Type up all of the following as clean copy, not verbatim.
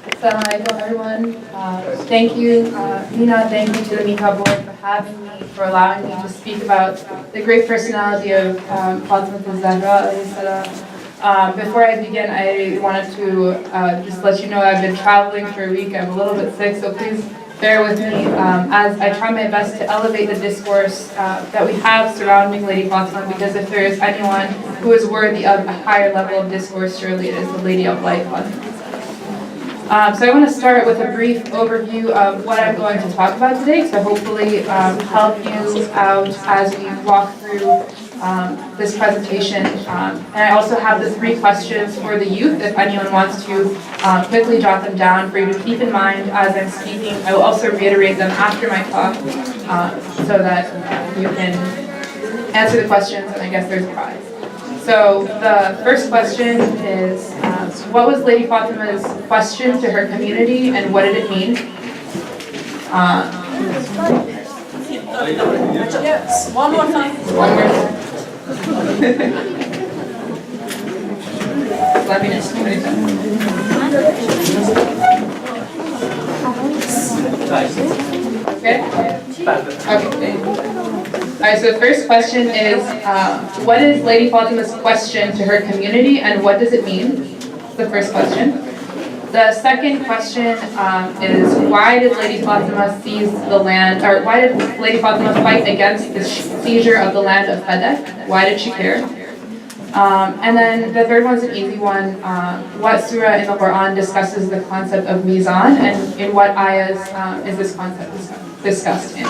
Assalamu alaikum, everyone. Thank you, Nina, thank you to the MICA board for having me, for allowing me to speak about the great personality of Fatima al-Zahra alayhi salam. Before I begin, I wanted to just let you know I've been traveling for a week. I'm a little bit sick, so please bear with me as I try my best to elevate the discourse that we have surrounding Lady Fatima, because if there is anyone who is worthy of a higher level of discourse, surely it is the Lady of Light, Fatima. So I want to start with a brief overview of what I'm going to talk about today, to hopefully help you out as we walk through this presentation. And I also have the 3 questions for the youth, if anyone wants to quickly jot them down for you to keep in mind as I'm speaking. I will also reiterate them after my talk so that you can answer the questions, and I guess there's a prize. So the first question is, what was Lady Fatima's question to her community, and what did it mean? Yes, one more time. One more time. Let me just Okay. Alright, so the first question is, what is Lady Fatima's question to her community, and what does it mean? The first question. The second question is, why did Lady Fatima seize the land, or why did Lady Fatima fight against the seizure of the land of Fedek? Why did she care? And then the third one's an easy one. What surah in the Quran discusses the concept of mizan, and in what ayahs is this concept discussed in?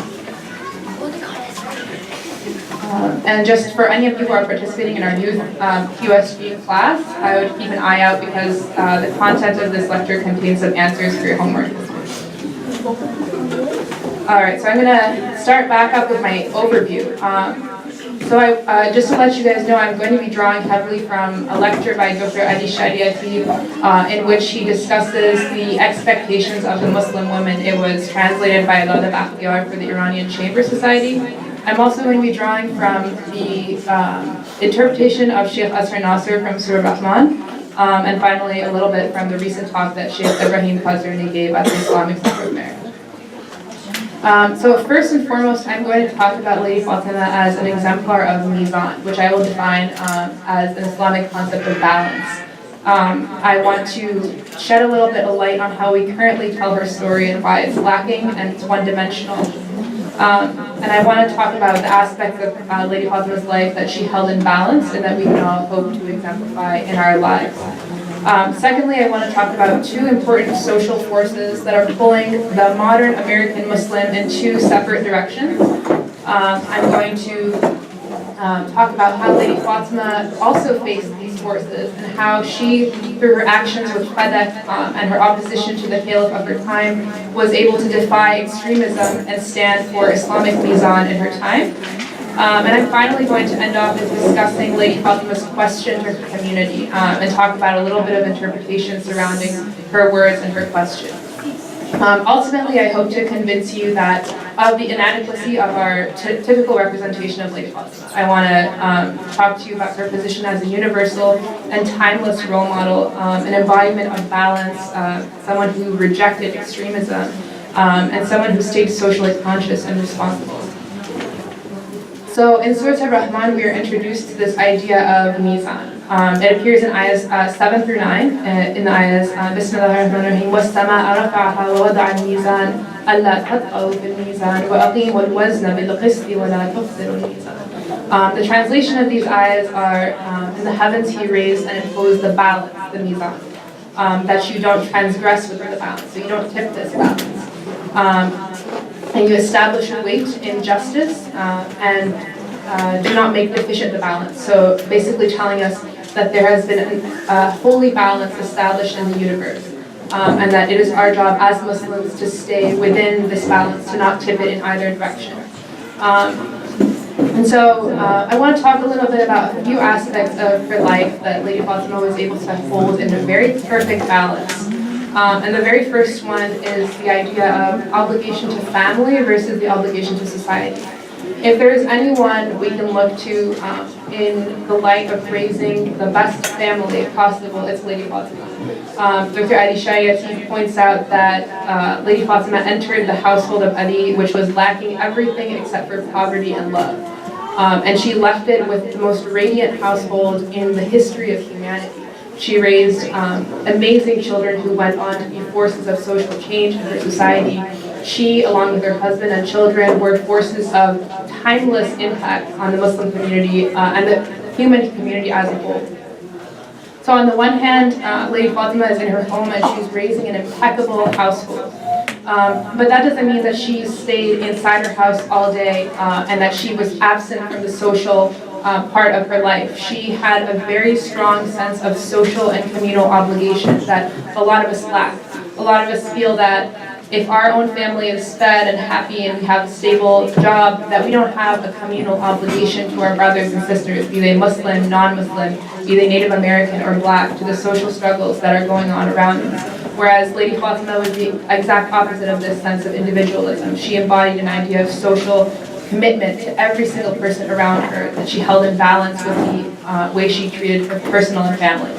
And just for any of you who are participating in our youth QSG class, I would keep an eye out, because the content of this lecture contains some answers for your homework. Alright, so I'm going to start back up with my overview. Just to let you guys know, I'm going to be drawing heavily from a lecture by Dr. Ali Shariati, in which he discusses the expectations of the Muslim woman. It was translated by Lada Bakhtiyar for the Iranian Chamber Society. I'm also going to be drawing from the interpretation of Sheikh Asr Nasr from Surah Rahman, and finally a little bit from the recent talk that Sheikh Ibrahim Khazrani gave at the Islamic Center of America. So first and foremost, I'm going to talk about Lady Fatima as an exemplar of mizan, which I will define as an Islamic concept of balance. I want to shed a little bit of light on how we currently tell her story and why it's lacking and it's one-dimensional. And I want to talk about the aspects of Lady Fatima's life that she held in balance and that we can all hope to exemplify in our lives. Secondly, I want to talk about 2 important social forces that are pulling the modern American Muslim in 2 separate directions. I'm going to talk about how Lady Fatima also faced these forces, and how she, through her actions with Fedek and her opposition to the caliph of her time, was able to defy extremism and stand for Islamic mizan in her time. And I'm finally going to end off with discussing Lady Fatima's question to her community, and talk about a little bit of interpretation surrounding her words and her question. Ultimately, I hope to convince you that of the inadequacy of our typical representation of Lady Fatima. I want to talk to you about her position as a universal and timeless role model, an embodiment of balance, someone who rejected extremism, and someone who stayed socially conscious and responsible. So in Surah Ar-Rahman, we are introduced to this idea of mizan. It appears in ayahs 7 through 9. In the ayahs, Bismillahir-Rahmanir-Rahim, وَالسَّمَاءَ رَفَعَهَا وَوَضَعَ الْمِيزَانَ أَلَّا تَطْغَوْا فِي الْمِيزَانِ وَأَقِيمُوا الْوَزْنَ بِالْقِسْطِ وَلَا تُخْسِرُوا الْمِيزَانَ. The translation of these ayahs are, in the heavens he raised and imposed the balance, the mizan, that you don't transgress within the balance, so you don't tip this balance. And you establish a weight in justice, and do not make deficient the balance. So basically telling us that there has been a holy balance established in the universe, and that it is our job as Muslims to stay within this balance, to not tip it in either direction. And so I want to talk a little bit about a few aspects of her life that Lady Fatima was able to hold in a very perfect balance. And the very first one is the idea of obligation to family versus the obligation to society. If there is anyone we can look to in the light of raising the best family possible, it's Lady Fatima. Dr. Adi Shayati points out that Lady Fatima entered the household of Adi, which was lacking everything except for poverty and love. And she left it with the most radiant household in the history of humanity. She raised amazing children who went on to be forces of social change in her society. She, along with her husband and children, were forces of timeless impact on the Muslim community and the human community as a whole. So on the one hand, Lady Fatima is in her home and she's raising an impeccable household. But that doesn't mean that she stayed inside her house all day and that she was absent from the social part of her life. She had a very strong sense of social and communal obligations that a lot of us lack. A lot of us feel that if our own family is fed and happy and we have a stable job, that we don't have a communal obligation to our brothers and sisters, be they Muslim, non-Muslim, be they Native American or Black, to the social struggles that are going on around us. Whereas Lady Fatima was the exact opposite of this sense of individualism. She embodied an idea of social commitment to every single person around her that she held in balance with the way she treated her personal and family.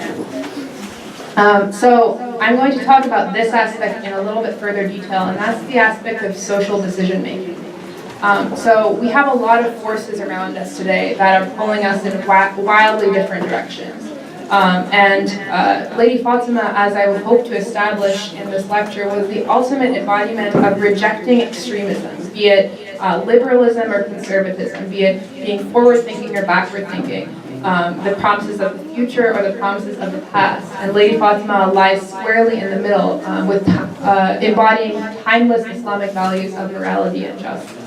So I'm going to talk about this aspect in a little bit further detail, and that's the aspect of social decision making. So we have a lot of forces around us today that are pulling us in wildly different directions. Lady Fatima, as I would hope to establish in this lecture, was the ultimate embodiment of rejecting extremism, be it liberalism or conservatism, be it being forward-thinking or backward-thinking, the promises of the future or the promises of the past. And Lady Fatima lies squarely in the middle with embodying timeless Islamic values of morality and justice.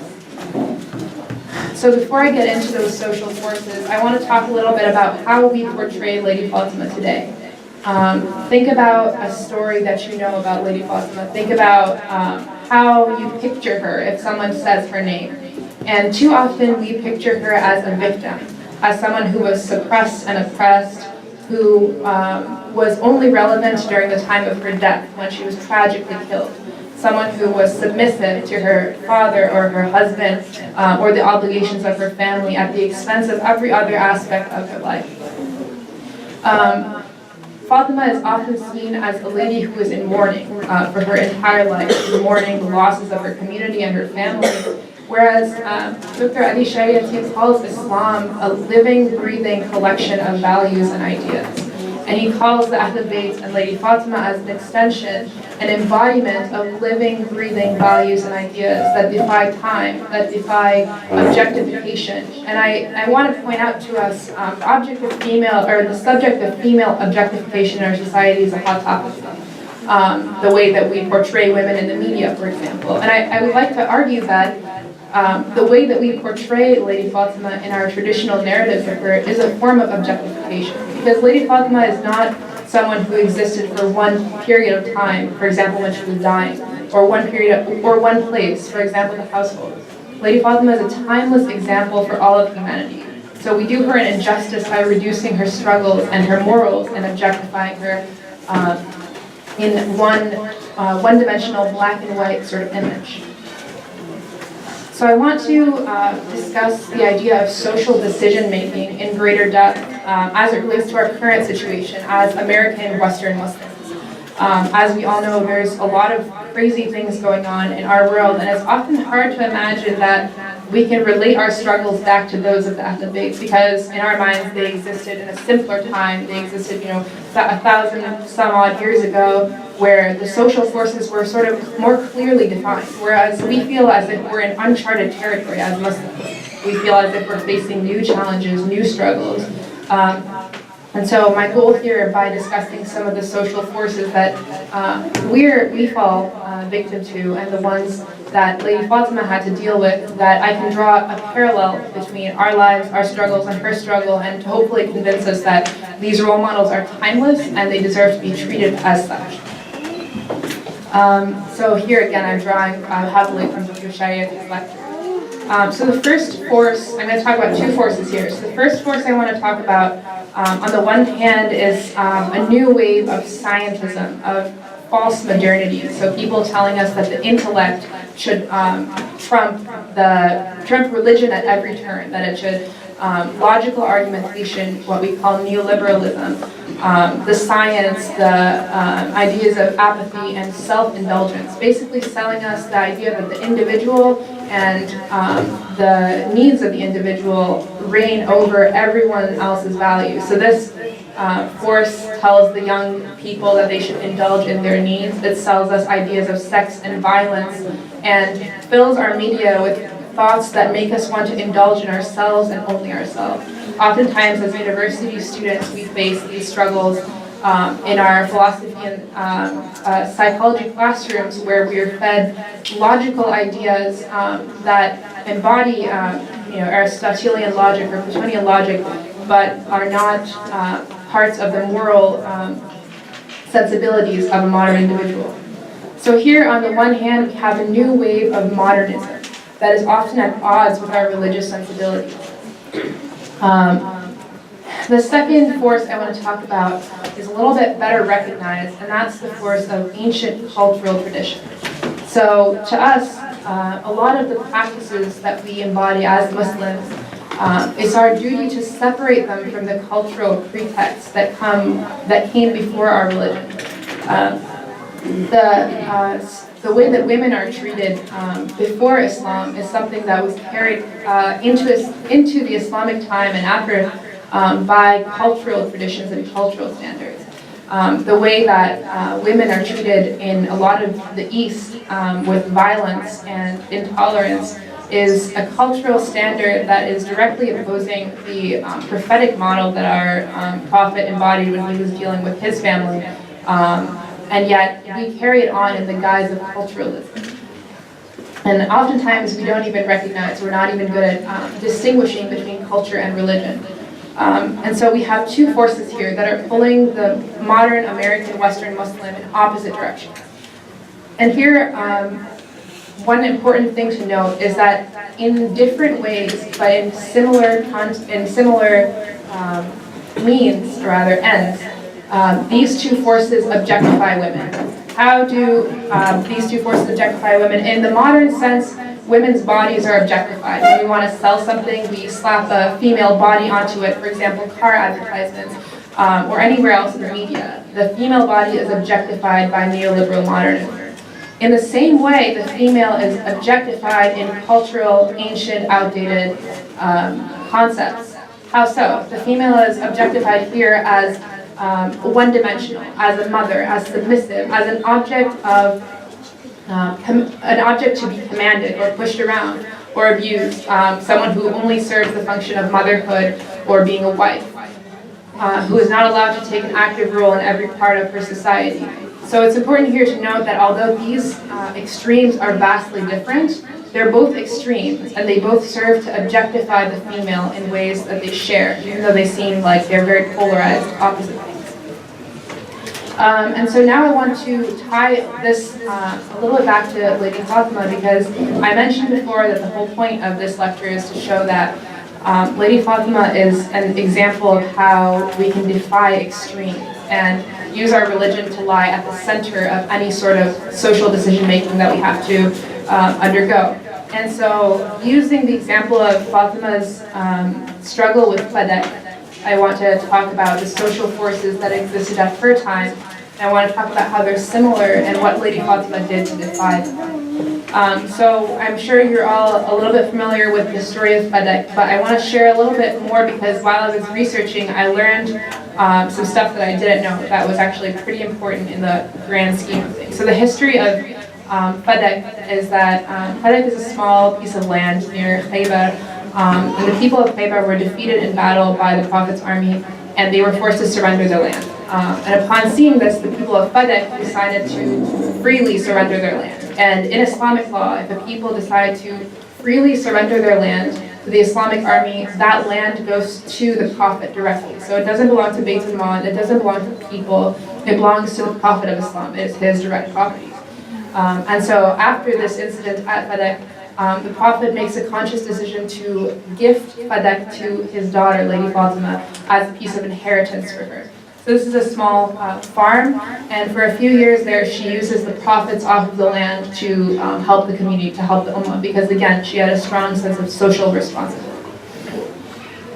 So before I get into those social forces, I want to talk a little bit about how we portray Lady Fatima today. Think about a story that you know about Lady Fatima. Think about how you picture her if someone says her name. And too often we picture her as a victim, as someone who was suppressed and oppressed, who was only relevant during the time of her death when she was tragically killed. Someone who was submissive to her father or her husband or the obligations of her family at the expense of every other aspect of her life. Fatima is often seen as a lady who is in mourning for her entire life, mourning the losses of her community and her family, whereas Dr. Ali Shayati calls Islam a living, breathing collection of values and ideas. And he calls the Ahlul Bayt and Lady Fatima as an extension, an embodiment of living, breathing values and ideas that defy time, that defy objectification. And I want to point out to us, the subject of female objectification in our society is a hot topic. The way that we portray women in the media, for example. And I would like to argue that the way that we portray Lady Fatima in our traditional narratives of her is a form of objectification. Because Lady Fatima is not someone who existed for one period of time, for example, when she was dying, or one period, or one place, for example, the household. Lady Fatima is a timeless example for all of humanity. So we do her an injustice by reducing her struggles and her morals and objectifying her in one-dimensional black and white sort of image. So I want to discuss the idea of social decision-making in greater depth as it relates to our current situation as American Western Muslims. As we all know, there's a lot of crazy things going on in our world, and it's often hard to imagine that we can relate our struggles back to those of the Ahlul Bayt, because in our minds they existed in a simpler time. They existed, 1,000 some odd years ago, where the social forces were sort of more clearly defined, whereas we feel as if we're in uncharted territory as Muslims. We feel as if we're facing new challenges, new struggles. And so my goal here, by discussing some of the social forces that we fall victim to, and the ones that Lady Fatima had to deal with, that I can draw a parallel between our lives, our struggles, and her struggle, and to hopefully convince us that these role models are timeless and they deserve to be treated as such. So here again, I'm drawing heavily from Dr. Shayati's lecture. So the first force, I'm going to talk about two forces here. So the first force I want to talk about, on the one hand, is a new wave of scientism, of false modernity. So people telling us that the intellect should trump religion at every turn, that it should logical argumentation, what we call neoliberalism, the science, the ideas of apathy and self-indulgence, basically selling us the idea that the individual and the needs of the individual reign over everyone else's values. So this force tells the young people that they should indulge in their needs. It sells us ideas of sex and violence and fills our media with thoughts that make us want to indulge in ourselves and only ourselves. Oftentimes as university students we face these struggles in our philosophy and psychology classrooms where we are fed logical ideas that embody Aristotelian logic or Platonian logic, but are not parts of the moral sensibilities of a modern individual. So here on the one hand we have a new wave of modernism that is often at odds with our religious sensibilities. The second force I want to talk about is a little bit better recognized, and that's the force of ancient cultural tradition. So to us, a lot of the practices that we embody as Muslims, it's our duty to separate them from the cultural pretexts that came before our religion. The way that women are treated before Islam is something that was carried into the Islamic time and after by cultural traditions and cultural standards. The way that women are treated in a lot of the East with violence and intolerance is a cultural standard that is directly opposing the prophetic model that our prophet embodied when he was dealing with his family. And yet we carry it on in the guise of culturalism. And oftentimes we don't even recognize, we're not even good at distinguishing between culture and religion. And so we have two forces here that are pulling the modern American Western Muslim in opposite directions. And here, one important thing to note is that in different ways, but in similar means, or rather ends, these two forces objectify women. How do these two forces objectify women? In the modern sense, women's bodies are objectified. When we want to sell something, we slap a female body onto it, for example, car advertisements, or anywhere else in the media. The female body is objectified by neoliberal modernism. In the same way, the female is objectified in cultural, ancient, outdated concepts. How so? The female is objectified here as one-dimensional, as a mother, as submissive, as an object to be commanded or pushed around or abused, someone who only serves the function of motherhood or being a wife, who is not allowed to take an active role in every part of her society. So it's important here to note that although these extremes are vastly different, they're both extremes, and they both serve to objectify the female in ways that they share, even though they seem like they're very polarized opposite things. And so now I want to tie this a little bit back to Lady Fatima, because I mentioned before that the whole point of this lecture is to show that Lady Fatima is an example of how we can defy extremes and use our religion to lie at the center of any sort of social decision-making that we have to undergo. And so, using the example of Fatima's struggle with Fadek, I want to talk about the social forces that existed at her time, and I want to talk about how they're similar and what Lady Fatima did to defy them. So I'm sure you're all a little bit familiar with the story of Fadek, but I want to share a little bit more because while I was researching, I learned some stuff that I didn't know that was actually pretty important in the grand scheme of things. So the history of Fadek is that Fadek is a small piece of land near Khaybar, and the people of Khaybar were defeated in battle by the Prophet's army, and they were forced to surrender their land. And upon seeing this, the people of Fadek decided to freely surrender their land. And in Islamic law, if a people decide to freely surrender their land to the Islamic army, that land goes to the Prophet directly. So it doesn't belong to Beit al-Mal, it doesn't belong to the people, it belongs to the Prophet of Islam. It is his direct property. And so after this incident at Fadek, the Prophet makes a conscious decision to gift Fadek to his daughter, Lady Fatima, as a piece of inheritance for her. So this is a small farm, and for a few years there, she uses the profits off of the land to help the community, to help the Ummah, because again, she had a strong sense of social responsibility.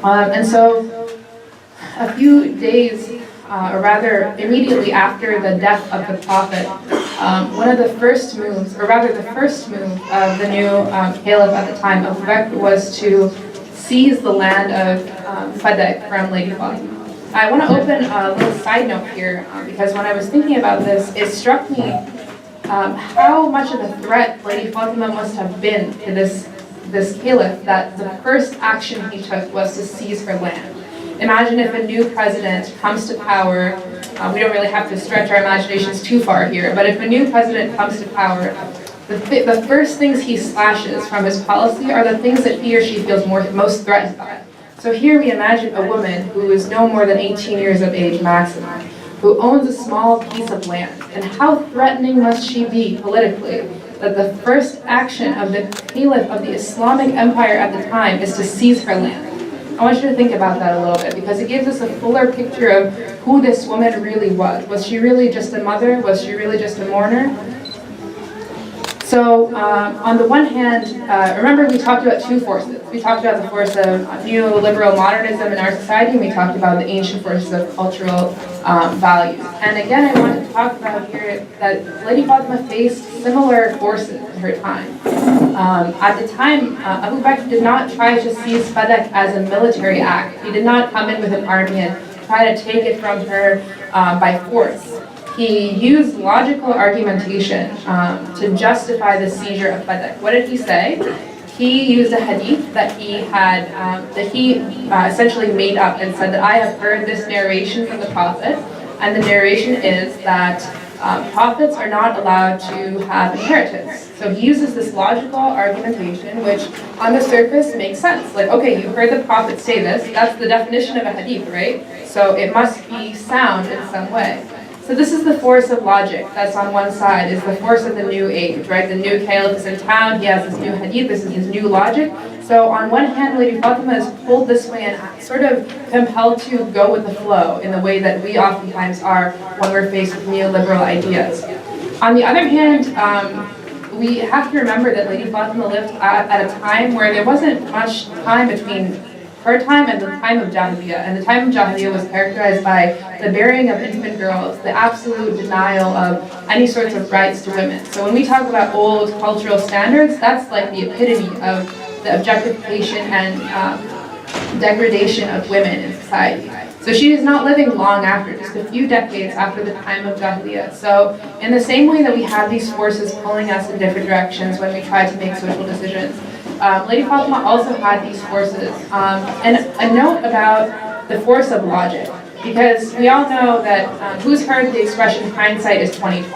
And so, a few days, or rather immediately after the death of the Prophet, one of the first moves, or rather the first move of the new caliph at the time, Abu Bakr, was to seize the land of Fadak from Lady Fatima. I want to open a little side note here, because when I was thinking about this, it struck me how much of a threat Lady Fatima must have been to this caliph, that the first action he took was to seize her land. Imagine if a new president comes to power, we don't really have to stretch our imaginations too far here, but if a new president comes to power, the first things he slashes from his policy are the things that he or she feels most threatened by. So here we imagine a woman who is no more than 18 years of age maximum, who owns a small piece of land. And how threatening must she be politically that the first action of the caliph of the Islamic Empire at the time is to seize her land? I want you to think about that a little bit, because it gives us a fuller picture of who this woman really was. Was she really just a mother? Was she really just a mourner? So, on the one hand, remember we talked about two forces. We talked about the force of neoliberal modernism in our society, and we talked about the ancient forces of cultural values. And again, I want to talk about here that Lady Fatima faced similar forces in her time. At the time, Abu Bakr did not try to seize Fadak as a military act. He did not come in with an army and try to take it from her by force. He used logical argumentation to justify the seizure of Fadak. What did he say? He used a hadith that he had, essentially made up and said that I have heard this narration from the Prophet, and the narration is that prophets are not allowed to have inheritance. So he uses this logical argumentation, which on the surface makes sense. Like, okay, you heard the Prophet say this, that's the definition of a hadith, right? So it must be sound in some way. So this is the force of logic that's on one side, is the force of the new age, right? The new caliph is in town, he has this new hadith, this is his new logic. So on one hand, Lady Fatima is pulled this way and sort of compelled to go with the flow in the way that we oftentimes are when we're faced with neoliberal ideas. On the other hand, we have to remember that Lady Fatima lived at a time where there wasn't much time between her time and the time of Jahiliyyah. And the time of Jahiliyyah was characterized by the burying of infant girls, the absolute denial of any sorts of rights to women. So when we talk about old cultural standards, that's like the epitome of the objectification and degradation of women in society. So she is not living long after, just a few decades after the time of Jahiliyyah. So in the same way that we have these forces pulling us in different directions when we try to make social decisions, Lady Fatima also had these forces. And a note about the force of logic, because we all know that, who's heard the expression, hindsight is 20/20?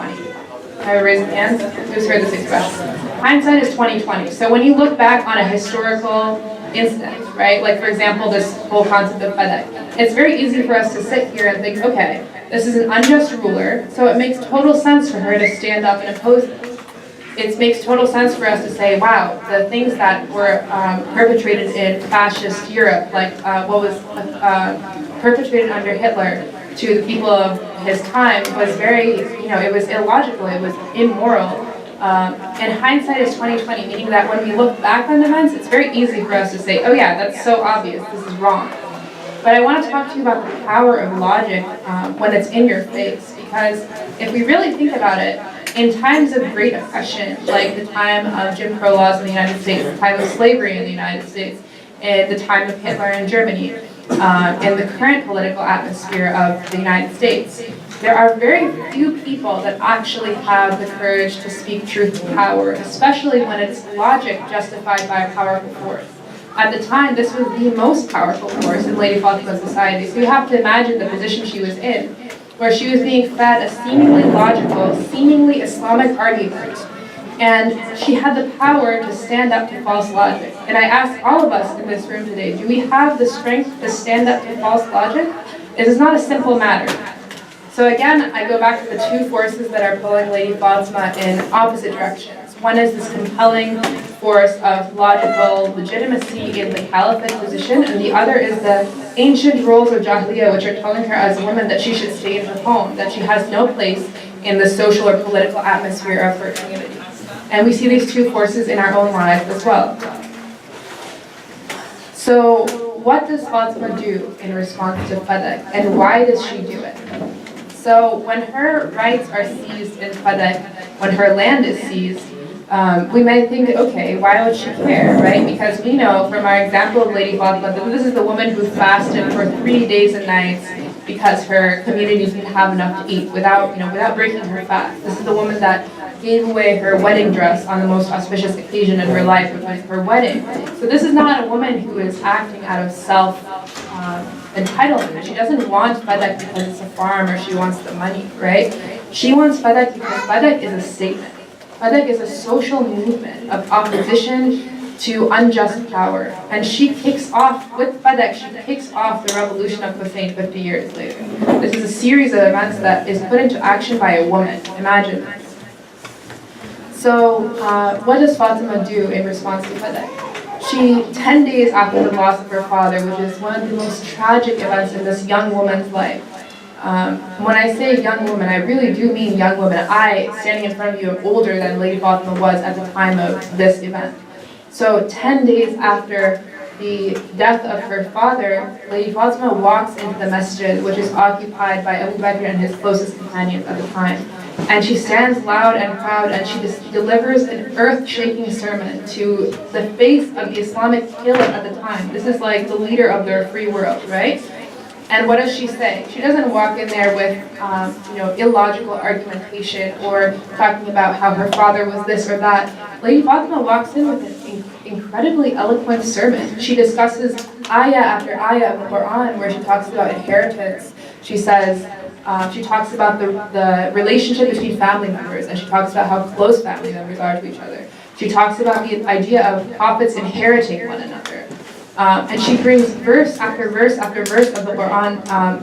Can I raise your hands? Who's heard this expression? Hindsight is 20/20. So when you look back on a historical incident, right, like for example, this whole concept of Fadak, it's very easy for us to sit here and think, okay, this is an unjust ruler, so it makes total sense for her to stand up and oppose this. It makes total sense for us to say, wow, the things that were perpetrated in fascist Europe, like what was perpetrated under Hitler to the people of his time was very, it was illogical, it was immoral. And hindsight is 20/20, meaning that when we look back on events, it's very easy for us to say, oh yeah, that's so obvious, this is wrong. But I want to talk to you about the power of logic when it's in your face, because if we really think about it, in times of great oppression, like the time of Jim Crow laws in the United States, the time of slavery in the United States, and the time of Hitler in Germany, and the current political atmosphere of the United States, there are very few people that actually have the courage to speak truth to power, especially when it's logic justified by a powerful force. At the time, this was the most powerful force in Lady Fatima's society, so you have to imagine the position she was in, where she was being fed a seemingly logical, seemingly Islamic argument, and she had the power to stand up to false logic. And I ask all of us in this room today, do we have the strength to stand up to false logic? It is not a simple matter. So again, I go back to the two forces that are pulling Lady Fatima in opposite directions. One is this compelling force of logical legitimacy in the caliphate position, and the other is the ancient roles of Jahiliyyah, which are telling her as a woman that she should stay in her home, that she has no place in the social or political atmosphere of her community. And we see these two forces in our own lives as well. So what does Fatima do in response to Fadak, and why does she do it? So when her rights are seized in Fadak, when her land is seized, we might think, okay, why would she care, right? Because we know from our example of Lady Fatima that this is the woman who fasted for 3 days and nights because her community didn't have enough to eat without breaking her fast. This is the woman that gave away her wedding dress on the most auspicious occasion in her life, which was her wedding. So this is not a woman who is acting out of entitlement. She doesn't want Fadak because it's a farm or she wants the money, right? She wants Fadak because Fadak is a statement. Fadak is a social movement of opposition to unjust power. And she kicks off, with Fadak, she kicks off the revolution of Hussein 50 years later. This is a series of events that is put into action by a woman. Imagine this. So what does Fatima do in response to Fadak? 10 days after the loss of her father, which is one of the most tragic events in this young woman's life. When I say young woman, I really do mean young woman. I, standing in front of you, am older than Lady Fatima was at the time of this event. So 10 days after the death of her father, Lady Fatima walks into the masjid, which is occupied by Abu Bakr and his closest companions at the time. And she stands loud and proud, and she delivers an earth-shaking sermon to the face of the Islamic caliph at the time. This is like the leader of their free world, right? And what does she say? She doesn't walk in there with, illogical argumentation or talking about how her father was this or that. Lady Fatima walks in with an incredibly eloquent sermon. She discusses ayah after ayah of the Quran where she talks about inheritance. She says, she talks about the relationship between family members, and she talks about how close family members are to each other. She talks about the idea of prophets inheriting one another. And she brings verse after verse after verse of the Quran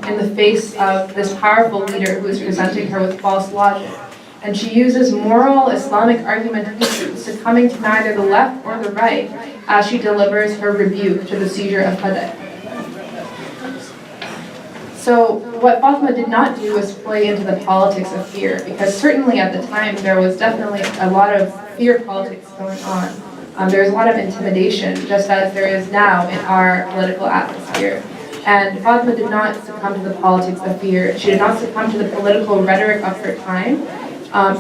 in the face of this powerful leader who is presenting her with false logic. And she uses moral Islamic argumentation, succumbing to neither the left or the right, as she delivers her rebuke to the seizure of Fadak. So what Fatima did not do was play into the politics of fear, because certainly at the time there was definitely a lot of fear politics going on. There was a lot of intimidation, just as there is now in our political atmosphere. And Fatima did not succumb to the politics of fear. She did not succumb to the political rhetoric of her time.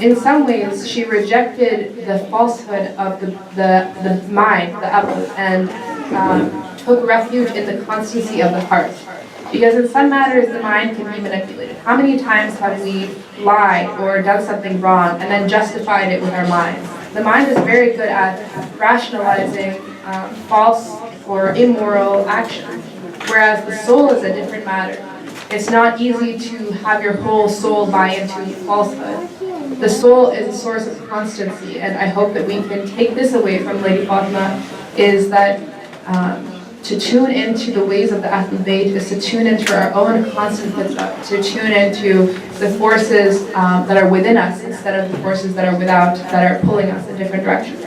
In some ways, she rejected the falsehood of the mind, the aql, and took refuge in the constancy of the heart. Because in some matters, the mind can be manipulated. How many times have we lied or done something wrong and then justified it with our minds? The mind is very good at rationalizing false or immoral actions, whereas the soul is a different matter. It's not easy to have your whole soul buy into falsehood. The soul is a source of constancy, and I hope that we can take this away from Lady Fatima, is that to tune into the ways of the Ahlul Bayt is to tune into our own constant fitra, to tune into the forces that are within us instead of the forces that are without, that are pulling us in different directions.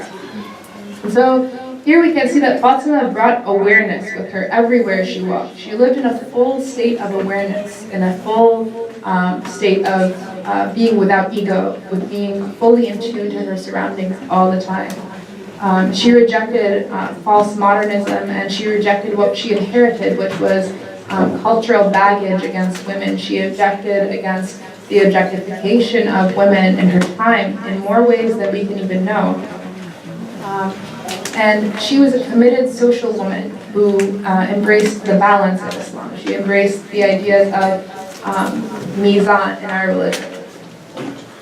And so here we can see that Fatima brought awareness with her everywhere she walked. She lived in a full state of awareness, in a full state of being without ego, with being fully in tune to her surroundings all the time. She rejected false modernism, and she rejected what she inherited, which was cultural baggage against women. She objected against the objectification of women in her time in more ways than we can even know. And she was a committed social woman who embraced the balance of Islam. She embraced the ideas of mizan in our religion.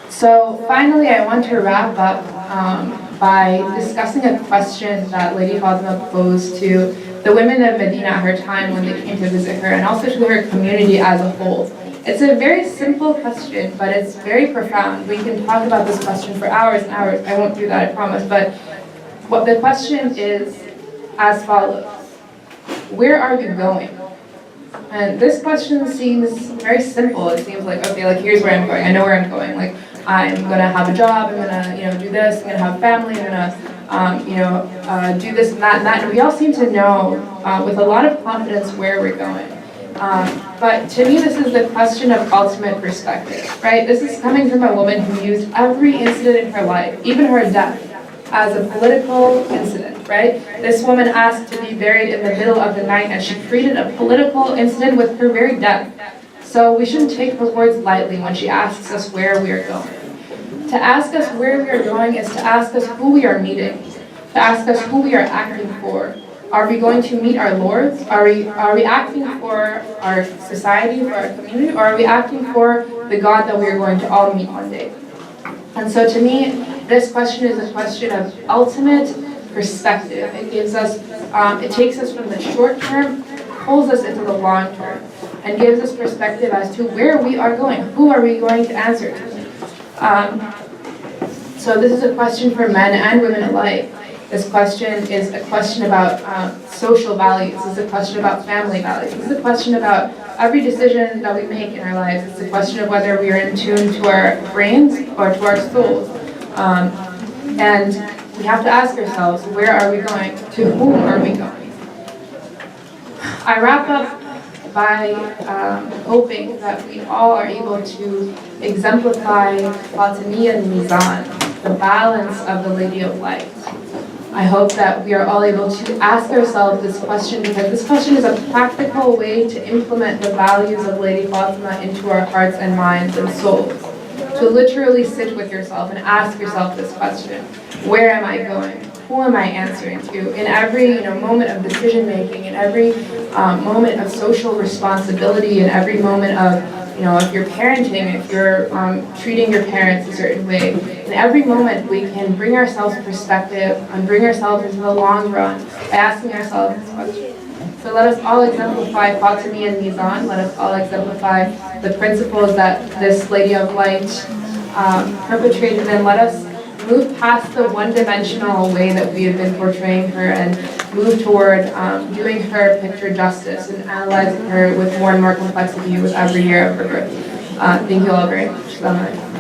So finally, I want to wrap up by discussing a question that Lady Fatima posed to the women of Medina at her time when they came to visit her, and also to her community as a whole. It's a very simple question, but it's very profound. We can talk about this question for hours and hours. I won't do that, I promise. But what the question is as follows: where are you going? And this question seems very simple. It seems like, okay, like here's where I'm going. I know where I'm going. Like I'm gonna have a job. I'm gonna, do this. I'm gonna have family. I'm gonna do this and that and that. And we all seem to know with a lot of confidence where we're going. But to me, this is the question of ultimate perspective, right? This is coming from a woman who used every incident in her life, even her death, as a political incident, right? This woman asked to be buried in the middle of the night, and she treated a political incident with her very death. So we shouldn't take those words lightly when she asks us where we are going. To ask us where we are going is to ask us who we are meeting, to ask us who we are acting for. Are we going to meet our lords? Are we acting for our society, for our community, or are we acting for the God that we are going to all meet one day? And so to me, this question is a question of ultimate perspective. It gives us, it takes us from the short term, pulls us into the long term, and gives us perspective as to where we are going. Who are we going to answer to? So this is a question for men and women alike. This question is a question about social values. This is a question about family values. This is a question about every decision that we make in our lives. It's a question of whether we are in tune to our brains or to our souls. And we have to ask ourselves, where are we going? To whom are we going? I wrap up by hoping that we all are able to exemplify Fatimiyya Mizan, the balance of the Lady of Light. I hope that we are all able to ask ourselves this question, because this question is a practical way to implement the values of Lady Fatima into our hearts and minds and souls. To literally sit with yourself and ask yourself this question: where am I going? Who am I answering to? In every moment of decision making, in every moment of social responsibility, in every moment of if you're parenting, if you're treating your parents a certain way, in every moment we can bring ourselves perspective and bring ourselves into the long run by asking ourselves this question. So let us all exemplify Fatimiyya Mizan. Let us all exemplify the principles that this Lady of Light perpetrated, and let us move past the one-dimensional way that we have been portraying her and move toward doing her picture justice and analyzing her with more and more complexity with every year of her birth. Thank you all very much.